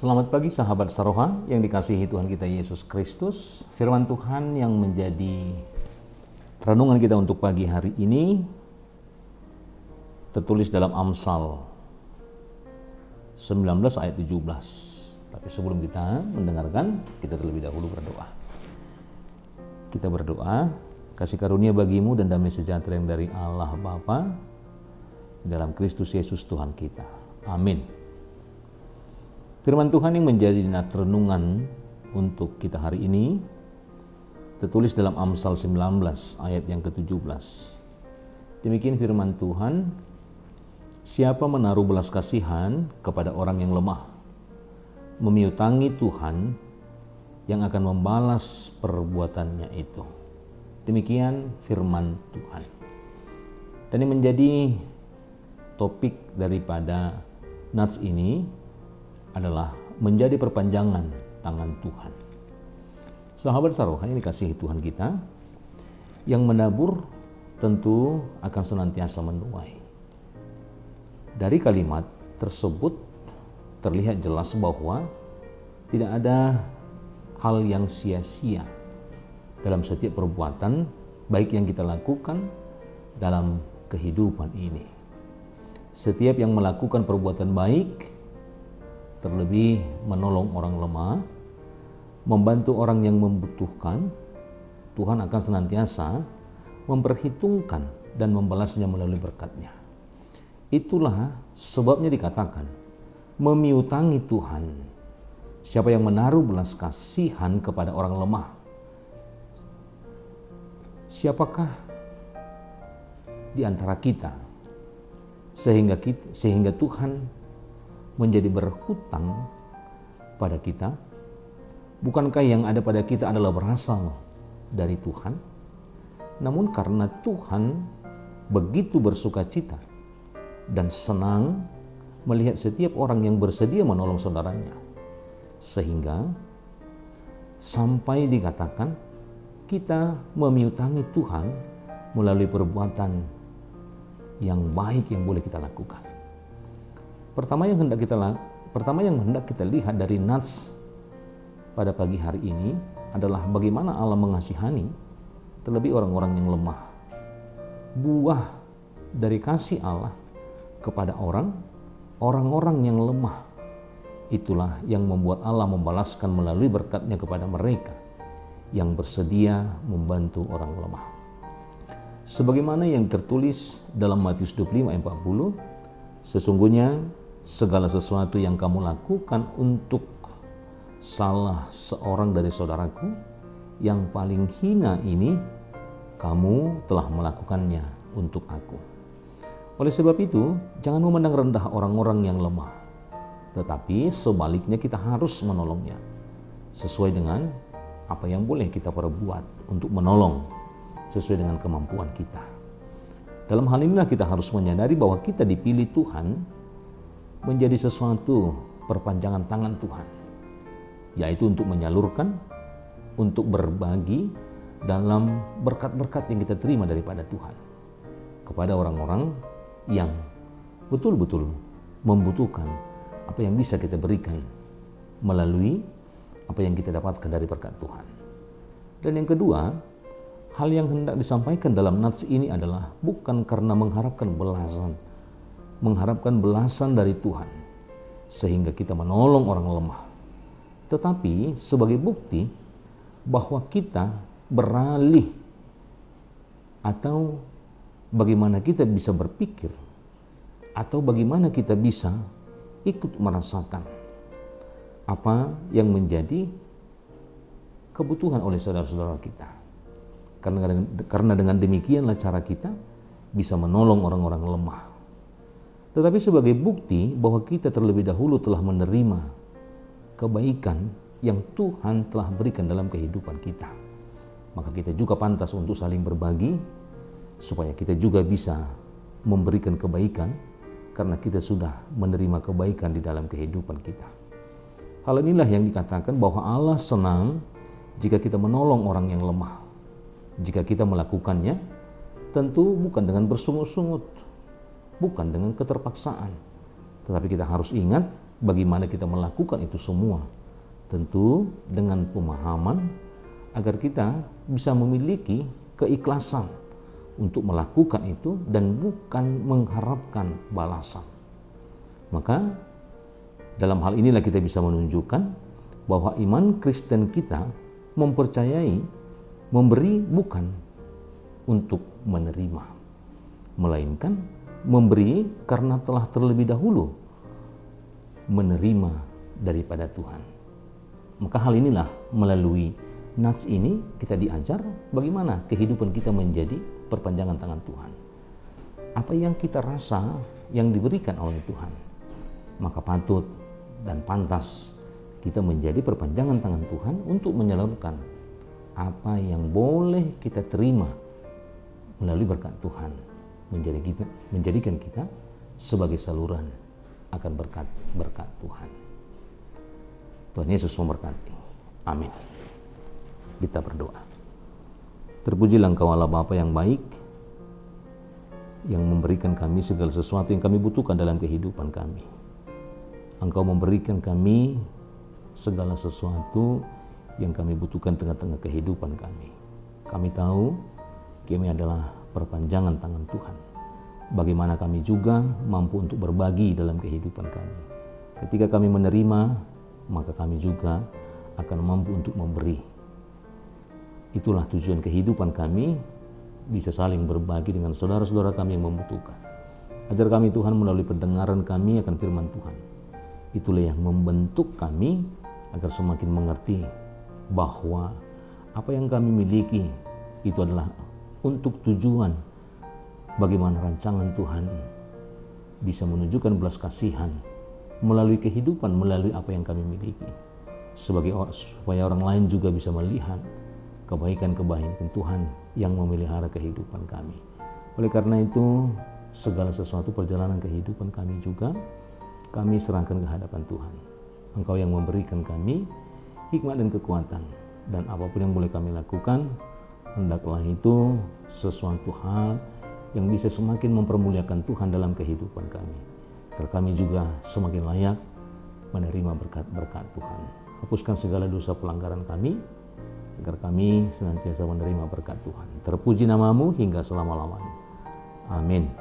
Selamat pagi sahabat Saroha yang dikasihi Tuhan kita Yesus Kristus. Firman Tuhan yang menjadi renungan kita untuk pagi hari ini tertulis dalam Amsal 19 ayat 17. Tapi sebelum kita mendengarkan, kita terlebih dahulu berdoa. Kita berdoa, kasih karunia bagimu dan damai sejahtera yang dari Allah Bapa dalam Kristus Yesus Tuhan kita. Amin. Firman Tuhan yang menjadi nats renungan untuk kita hari ini tertulis dalam Amsal 19 ayat yang ke-17. Demikian firman Tuhan, siapa menaruh belas kasihan kepada orang yang lemah, memiutangi Tuhan yang akan membalas perbuatannya itu. Demikian firman Tuhan. Dan yang menjadi topik daripada nats ini adalah menjadi perpanjangan tangan Tuhan. Sahabat Saroha yang dikasihi Tuhan kita, yang menabur tentu akan senantiasa menuai. Dari kalimat tersebut terlihat jelas bahwa tidak ada hal yang sia-sia dalam setiap perbuatan baik yang kita lakukan dalam kehidupan ini. Setiap yang melakukan perbuatan baik, terlebih menolong orang lemah, membantu orang yang membutuhkan, Tuhan akan senantiasa memperhitungkan dan membalasnya melalui berkat-Nya. Itulah sebabnya dikatakan, memiutangi Tuhan. Siapa yang menaruh belas kasihan kepada orang lemah? Siapakah di antara kita sehingga Tuhan menjadi berhutang pada kita? Bukankah yang ada pada kita adalah berasal dari Tuhan? Namun karena Tuhan begitu bersukacita dan senang melihat setiap orang yang bersedia menolong saudaranya, sehingga sampai dikatakan kita memiutangi Tuhan melalui perbuatan yang baik yang boleh kita lakukan. Pertama yang hendak kita lihat dari nats pada pagi hari ini adalah bagaimana Allah mengasihani terlebih orang-orang yang lemah. Buah dari kasih Allah kepada orang-orang yang lemah, itulah yang membuat Allah membalaskan melalui berkat-Nya kepada mereka yang bersedia membantu orang lemah. Sebagaimana yang tertulis dalam Matius 25 ayat 40, sesungguhnya segala sesuatu yang kamu lakukan untuk salah seorang dari saudaraku yang paling hina ini, kamu telah melakukannya untuk aku. Oleh sebab itu, jangan memandang rendah orang-orang yang lemah, tetapi sebaliknya kita harus menolongnya sesuai dengan apa yang boleh kita perbuat untuk menolong sesuai dengan kemampuan kita. Dalam hal inilah kita harus menyadari bahwa kita dipilih Tuhan menjadi sesuatu perpanjangan tangan Tuhan, yaitu untuk menyalurkan, untuk berbagi dalam berkat-berkat yang kita terima daripada Tuhan kepada orang-orang yang betul-betul membutuhkan apa yang bisa kita berikan melalui apa yang kita dapatkan dari berkat Tuhan. Dan yang kedua, hal yang hendak disampaikan dalam nats ini adalah bukan karena mengharapkan belasan dari Tuhan sehingga kita menolong orang lemah, tetapi sebagai bukti bahwa kita beralih atau bagaimana kita bisa berpikir atau bagaimana kita bisa ikut merasakan apa yang menjadi kebutuhan oleh saudara-saudara kita. Karena dengan demikianlah cara kita bisa menolong orang-orang lemah. Tetapi sebagai bukti bahwa kita terlebih dahulu telah menerima kebaikan yang Tuhan telah berikan dalam kehidupan kita, maka kita juga pantas untuk saling berbagi supaya kita juga bisa memberikan kebaikan karena kita sudah menerima kebaikan di dalam kehidupan kita. Hal inilah yang dikatakan bahwa Allah senang jika kita menolong orang yang lemah. Jika kita melakukannya, tentu bukan dengan bersungut-sungut, bukan dengan keterpaksaan, tetapi kita harus ingat bagaimana kita melakukan itu semua. Tentu dengan pemahaman agar kita bisa memiliki keikhlasan untuk melakukan itu dan bukan mengharapkan balasan. Maka dalam hal inilah kita bisa menunjukkan bahwa iman Kristen kita mempercayai memberi bukan untuk menerima, melainkan memberi karena telah terlebih dahulu menerima daripada Tuhan. Maka hal inilah melalui nats ini kita diajar bagaimana kehidupan kita menjadi perpanjangan tangan Tuhan. Apa yang kita rasa yang diberikan oleh Tuhan, maka patut dan pantas kita menjadi perpanjangan tangan Tuhan untuk menyalurkan apa yang boleh kita terima melalui berkat Tuhan, menjadikan kita sebagai saluran akan berkat Tuhan. Tuhan Yesus memberkati. Amin. Kita berdoa. Terpujilah Engkau Allah Bapa yang baik, yang memberikan kami segala sesuatu yang kami butuhkan dalam kehidupan kami. Engkau memberikan kami segala sesuatu yang kami butuhkan tengah-tengah kehidupan kami. Kami tahu kami adalah perpanjangan tangan Tuhan. Bagaimana kami juga mampu untuk berbagi dalam kehidupan kami. Ketika kami menerima, maka kami juga akan mampu untuk memberi. Itulah tujuan kehidupan kami, bisa saling berbagi dengan saudara-saudara kami yang membutuhkan. Ajar kami Tuhan melalui pendengaran kami akan firman Tuhan. Itulah yang membentuk kami agar semakin mengerti bahwa apa yang kami miliki itu adalah untuk tujuan bagaimana rancangan Tuhan bisa menunjukkan belas kasihan melalui kehidupan, melalui apa yang kami miliki, supaya orang lain juga bisa melihat kebaikan-kebaikan Tuhan yang memelihara kehidupan kami. Oleh karena itu, segala sesuatu perjalanan kehidupan kami juga kami serahkan ke hadapan Tuhan. Engkau yang memberikan kami hikmat dan kekuatan, dan apapun yang boleh kami lakukan, hendaklah itu sesuatu hal yang bisa semakin mempermuliakan Tuhan dalam kehidupan kami, agar kami juga semakin layak menerima berkat-berkat Tuhan. Hapuskan segala dosa pelanggaran kami, agar kami senantiasa menerima berkat Tuhan. Terpuji namamu hingga selama-lamanya. Amin.